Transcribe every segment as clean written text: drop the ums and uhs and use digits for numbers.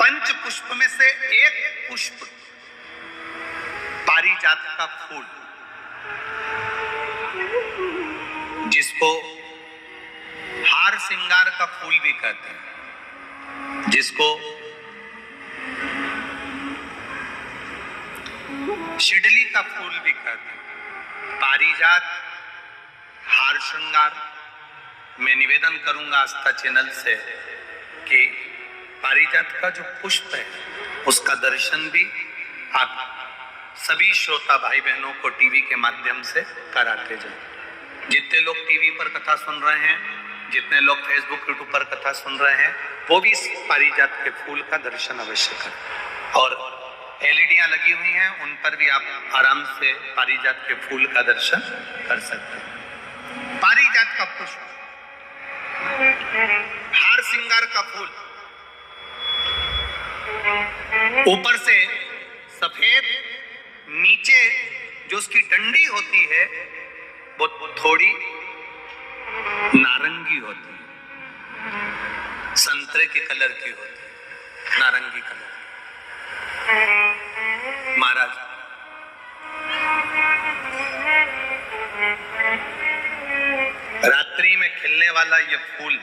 पंच पुष्प में से एक पुष्प पारिजात का फूल, जिसको हार श्रृंगार का फूल भी कहते हैं, जिसको शिडली का फूल भी कहते हैं। पारिजात हार श्रृंगार, मैं निवेदन करूंगा आस्था चैनल से कि पारिजात का जो पुष्प है उसका दर्शन भी आप सभी श्रोता भाई बहनों को टीवी के माध्यम से कराते जाए। जितने लोग टीवी पर कथा सुन रहे हैं, जितने लोग फेसबुक यूट्यूब पर कथा सुन रहे हैं, वो भी इस पारिजात के फूल का दर्शन अवश्य करें। और एलईडियां लगी हुई हैं, उन पर भी आप आराम से पारिजात के फूल का दर्शन कर सकते हैं। पारिजात का पुष्प, हार श्रृंगार का फूल, ऊपर से सफेद, नीचे जो उसकी डंडी होती है वो थोड़ी नारंगी होती है, संतरे के कलर की होती है, नारंगी कलर। महाराज रात्रि में खिलने वाला ये फूल,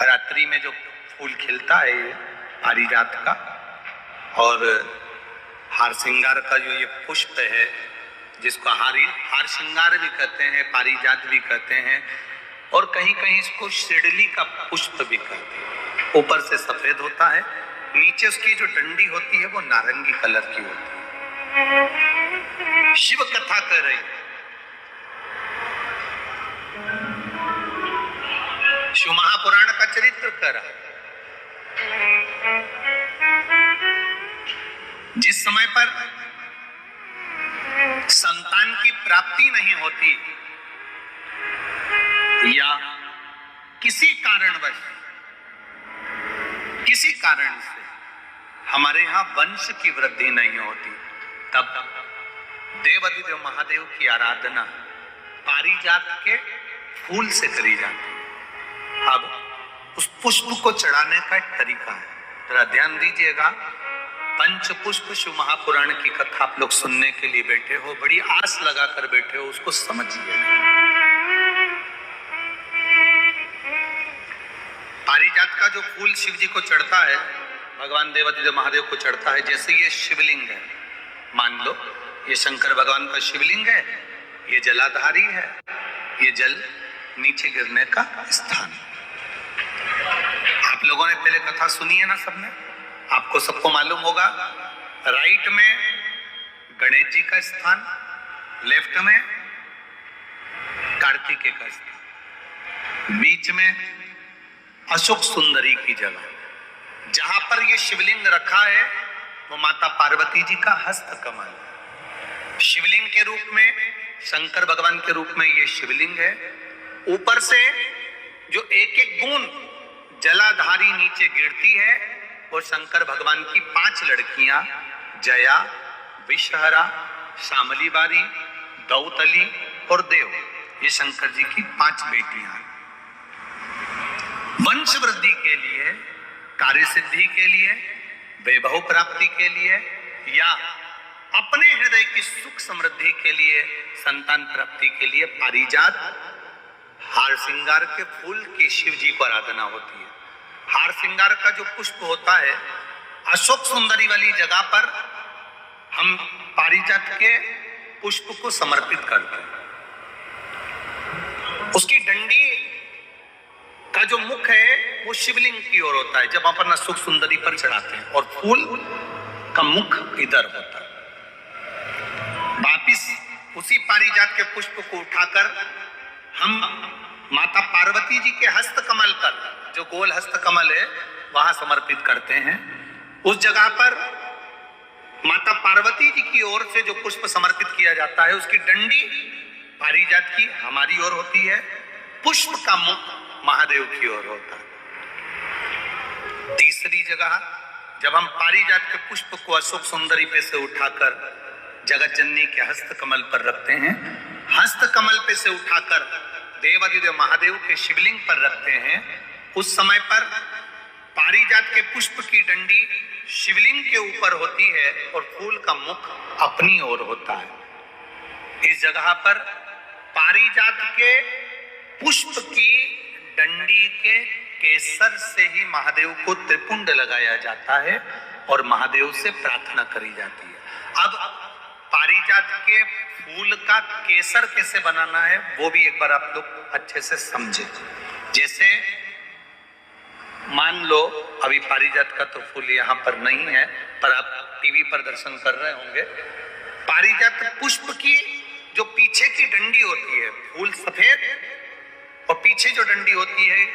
रात्रि में जो फूल खिलता है ये पारिजात का, और हार श्रृंगार का जो ये पुष्प है, जिसको हार श्रृंगार भी कहते हैं, पारिजात भी कहते हैं, और कहीं कहीं इसको शिडली का पुष्प भी कहते हैं। ऊपर से सफेद होता है, नीचे उसकी जो डंडी होती है वो नारंगी कलर की होती है। शिव कथा कर रही है, शिव महापुराण का चरित्र कर रहा है। जिस समय पर संतान की प्राप्ति नहीं होती या किसी कारणवश, किसी कारण से हमारे यहां वंश की वृद्धि नहीं होती, तब देवाधिदेव महादेव की आराधना पारिजात के फूल से करी जाती है। अब उस पुष्प को चढ़ाने का एक तरीका है, जरा ध्यान दीजिएगा। पंच पुष्प शिव महापुराण की कथा आप लोग सुनने के लिए बैठे हो, बड़ी आस लगा कर बैठे हो, उसको समझिए। पारिजात का जो फूल शिव जी को चढ़ता है, भगवान देवाधिदेव महादेव को चढ़ता है, जैसे ये शिवलिंग है, मान लो ये शंकर भगवान का शिवलिंग है, ये जलाधारी है, ये जल नीचे गिरने का स्थान। आप लोगों ने पहले कथा सुनी है ना सबने, आपको सबको मालूम होगा। राइट में गणेश जी का स्थान, लेफ्ट में कार्तिकेय का स्थान, बीच में अशोक सुंदरी की जगह। जहां पर यह शिवलिंग रखा है वो माता पार्वती जी का हस्त कमल है। शिवलिंग के रूप में, शंकर भगवान के रूप में ये शिवलिंग है। ऊपर से जो एक एक बूंद जलाधारी नीचे गिरती है वो शंकर भगवान की 5 लड़कियां, जया, विषहरा, शामली बारी, दौतली और देव, ये शंकर जी की 5 बेटियां हैं। वंश वृद्धि के लिए, कार्य सिद्धि के लिए, वैभव प्राप्ति के लिए, या अपने हृदय की सुख समृद्धि के लिए, संतान प्राप्ति के लिए पारिजात हार श्रृंगार के फूल की शिव जी को आराधना होती है। हार श्रृंगार का जो पुष्प होता है, अशोक सुंदरी वाली जगह पर हम पारिजात के पुष्प को समर्पित करते हैं। उसकी डंडी का जो मुख है वो शिवलिंग की ओर होता है जब अपन अशोक सुंदरी पर चढ़ाते हैं, और फूल का मुख इधर होता है। वापिस उसी पारिजात के पुष्प को उठाकर हम माता पार्वती जी के हस्त कमल पर, जो गोल हस्त कमल है, वहां समर्पित करते हैं। उस जगह पर माता पार्वती जी की ओर से जो पुष्प समर्पित किया जाता है, उसकी डंडी पारिजात की हमारी ओर होती है, पुष्प का मुख महादेव की ओर होता है। तीसरी जगह, जब हम पारिजात के पुष्प को अशोक सुंदरी पे से उठाकर जगत जननी के हस्त कमल पर रखते हैं, हस्त कमल पे से उठाकर देवाधिदेव महादेव के शिवलिंग पर रखते हैं, उस समय पर पारिजात के पुष्प की डंडी शिवलिंग के ऊपर होती है और फूल का मुख अपनी ओर होता है। इस जगह पर पारिजात के पुष्प की डंडी के केसर से ही महादेव को त्रिपुंड लगाया जाता है और महादेव से प्रार्थना करी जाती है। अब पारिजात के फूल का केसर कैसे बनाना है वो भी एक बार आप लोग अच्छे से समझे। जैसे मान लो अभी पारिजात का तो फूल यहाँ पर नहीं है, पर आप टीवी पर दर्शन कर रहे होंगे। पारिजात पुष्प की जो पीछे की डंडी होती है, फूल सफेद और पीछे जो डंडी होती है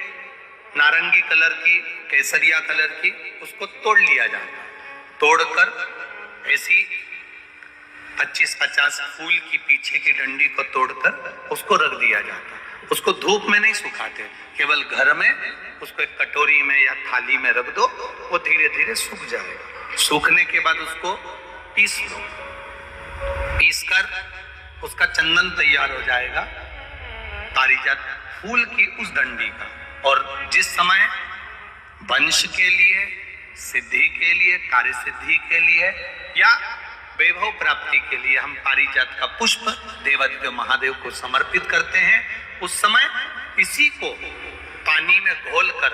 नारंगी कलर की, केसरिया कलर की, उसको तोड़ लिया जाता है। तोड़कर ऐसी 25-50 फूल की पीछे की डंडी को तोड़कर उसको रख दिया जाता है। उसको धूप में नहीं सुखाते, केवल घर में उसको एक कटोरी में या थाली में रख दो, वो धीरे धीरे सूख जाएगा। सूखने के बाद उसको पीस लो, पीसकर उसका चंदन तैयार हो जाएगा पारिजात फूल की उस डंडी का। और जिस समय वंश के लिए, सिद्धि के लिए, कार्य सिद्धि के लिए या वैभव प्राप्ति के लिए हम पारिजात का पुष्प देवादिदेव महादेव को समर्पित करते हैं, उस समय इसी को पानी में घोलकर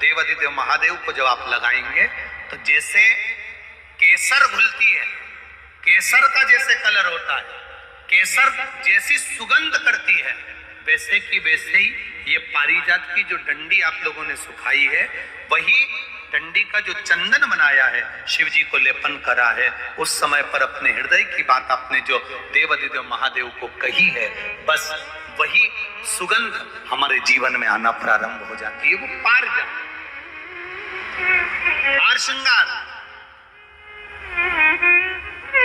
देवादिदेव महादेव को जब आप लगाएंगे तो जैसे केसर घुलती है, केसर का जैसे कलर होता है, केसर जैसी सुगंध करती है, वैसे की वैसे ही ये पारिजात की जो डंडी आप लोगों ने सुखाई है, वही डंडी का जो चंदन बनाया है, शिव जी को लेपन करा है, उस समय पर अपने हृदय की बात आपने जो देवादिदेव महादेव को कही है, बस वही सुगंध हमारे जीवन में आना प्रारंभ हो जाती है। वो पारिजात हार श्रृंगार।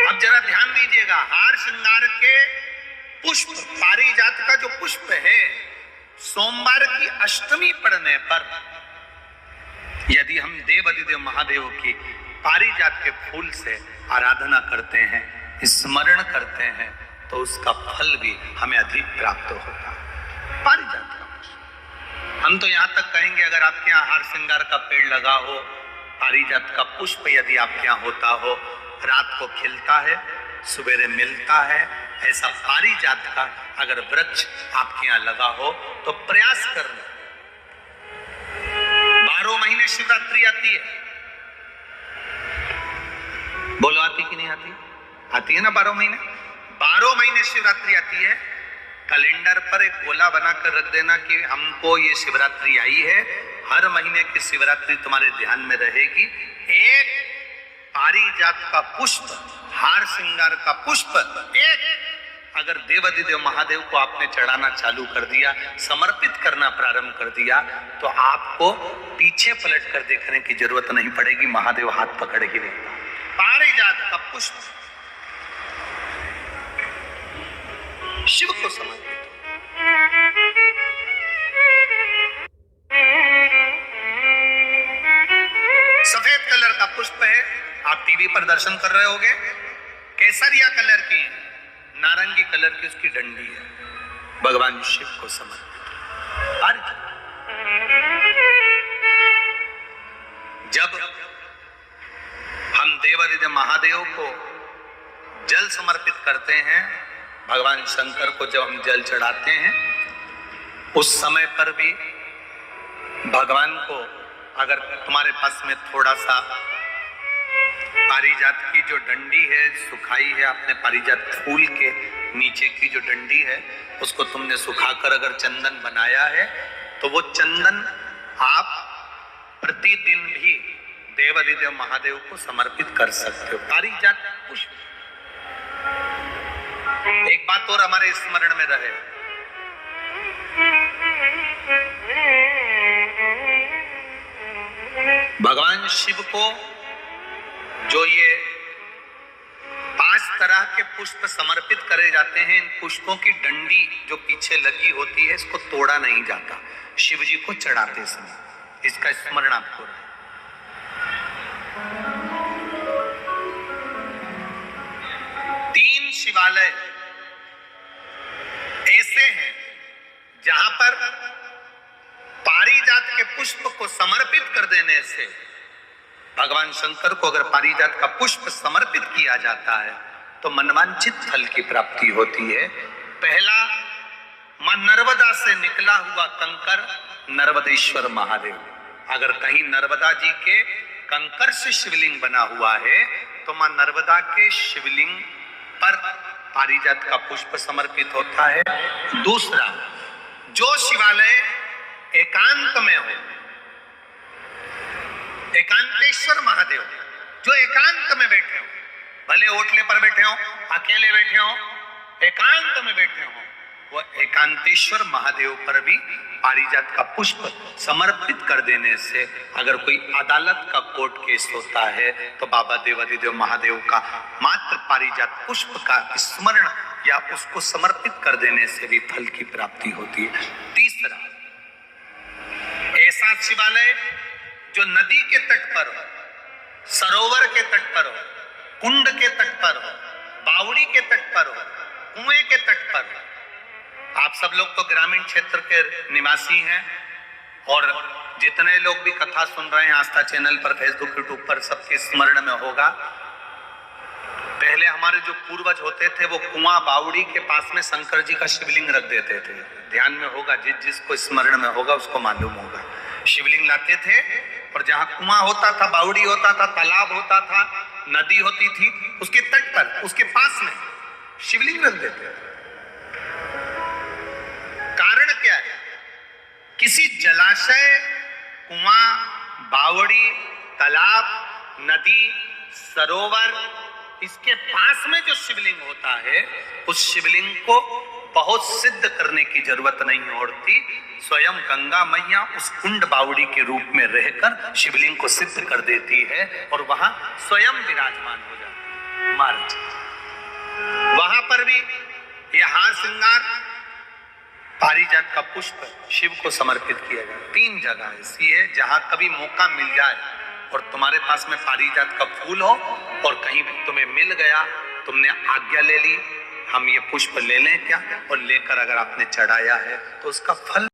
अब जरा ध्यान दीजिएगा, हार श्रृंगार के पुष्प, पारिजात का जो पुष्प है, सोमवार की अष्टमी पड़ने पर यदि हम देवादिदेव महादेव की पारिजात के फूल से आराधना करते हैं, स्मरण करते हैं, तो उसका फल भी हमें अधिक प्राप्त होता है। पारिजात का पुष्प, हम तो यहां तक कहेंगे अगर आपके यहाँ हार श्रृंगार का पेड़ लगा हो, पारिजात का पुष्प यदि आपके यहाँ होता हो, रात को खिलता है, सवेरे मिलता है, ऐसा पारिजात का अगर वृक्ष आपके यहाँ लगा हो तो प्रयास करना। 12 महीने शिवरात्रि आती है, बोलो आती कि नहीं आती? आती है ना 12 महीने। 12 महीने शिवरात्रि आती है। कैलेंडर पर एक गोला बनाकर रख देना कि हमको ये शिवरात्रि आई है, हर महीने की शिवरात्रि तुम्हारे ध्यान में रहेगी। एक पारिजात का पुष्प, हार श्रृंगार का पुष्प एक अगर देवादिदेव महादेव को आपने चढ़ाना चालू कर दिया, समर्पित करना प्रारंभ कर दिया, तो आपको पीछे पलट कर देखने की जरूरत नहीं पड़ेगी, महादेव हाथ पकड़ ही लेगा। पारिजात का पुष्प शिव को समर्पित। सफेद कलर का पुष्प है, आप टीवी पर दर्शन कर रहे होंगे। केसरिया कलर की, नारंगी कलर की उसकी डंडी है, भगवान शिव को समर्पित। जब हम देवादिदेव महादेव को जल समर्पित करते हैं, भगवान शंकर को जब हम जल चढ़ाते हैं, उस समय पर भी भगवान को अगर तुम्हारे पास में थोड़ा सा पारिजात की जो डंडी है सुखाई है, आपने पारिजात फूल के नीचे की जो डंडी है उसको तुमने सुखाकर अगर चंदन बनाया है, तो वो चंदन आप प्रतिदिन भी देवादिदेव महादेव को समर्पित कर सकते हो। पारिजात पुष्प। एक बात और हमारे स्मरण में रहे, भगवान शिव को जो ये 5 तरह के पुष्प समर्पित करे जाते हैं, इन पुष्पों की डंडी जो पीछे लगी होती है इसको तोड़ा नहीं जाता, शिव जी को चढ़ाते समय इसका स्मरण आपको रहे। 3 शिवालय ऐसे हैं जहां पर पारिजात पारिजात के पुष्प को समर्पित कर देने से, भगवान शंकर को अगर पारिजात का पुष्प समर्पित किया जाता है तो मनवांछित फल की प्राप्ति होती है। पहला, मां नर्मदा से निकला हुआ कंकर नर्मदेश्वर महादेव। अगर कहीं नर्मदा जी के कंकर से शिवलिंग बना हुआ है तो मां नर्मदा के शिवलिंग पर पारिजात का पुष्प समर्पित होता है। दूसरा, जो शिवालय एकांत में हो, एकांतेश्वर महादेव जो एकांत में बैठे हो, भले ओटले पर बैठे हो, अकेले बैठे हो, एकांत में बैठे हो, वो एकांतेश्वर महादेव पर भी पारिजात का पुष्प समर्पित कर देने से, अगर कोई अदालत का कोर्ट केस होता है तो बाबा देवादिदेव महादेव का मात्र पारिजात पुष्प का स्मरण या उसको समर्पित कर देने से भी फल की प्राप्ति होती है। तीसरा, ऐसा शिवालय जो नदी के तट पर हो, सरोवर के तट पर हो, कुंड के तट पर हो, बावड़ी के तट पर हो, कुएं के तट पर हो। आप सब लोग तो ग्रामीण क्षेत्र के निवासी हैं और जितने लोग भी कथा सुन रहे हैं आस्था चैनल पर, फेसबुक, यूट्यूब पर, सबके स्मरण में होगा, पहले हमारे जो पूर्वज होते थे वो कुआं बावड़ी के पास में शंकर जी का शिवलिंग रख देते थे। ध्यान में होगा, जिसको स्मरण में होगा उसको मालूम होगा। शिवलिंग लाते थे और जहां कुआं होता था, बावड़ी होता था, तालाब होता था, नदी होती थी, उसके तट पर, उसके पास में शिवलिंग रख देते थे। कारण क्या है? किसी जलाशय, कुआं, बावड़ी, तालाब, नदी, सरोवर, इसके पास में जो शिवलिंग होता है उस शिवलिंग को बहुत सिद्ध करने की जरूरत नहीं होती। स्वयं गंगा मैया उस कुंड बावड़ी के रूप में रहकर शिवलिंग को सिद्ध कर देती है और वहां स्वयं विराजमान हो जाती है महाराज। वहां पर भी यह हार श्रृंगार पारिजात का पुष्प शिव को समर्पित किया जाए। 3 जगह ऐसी है जहां कभी मौका मिल जाए और तुम्हारे पास में पारिजात का फूल हो और कहीं तुम्हें मिल गया, तुमने आज्ञा ले ली, हम ये पुष्प ले लें क्या, और लेकर अगर आपने चढ़ाया है तो उसका फल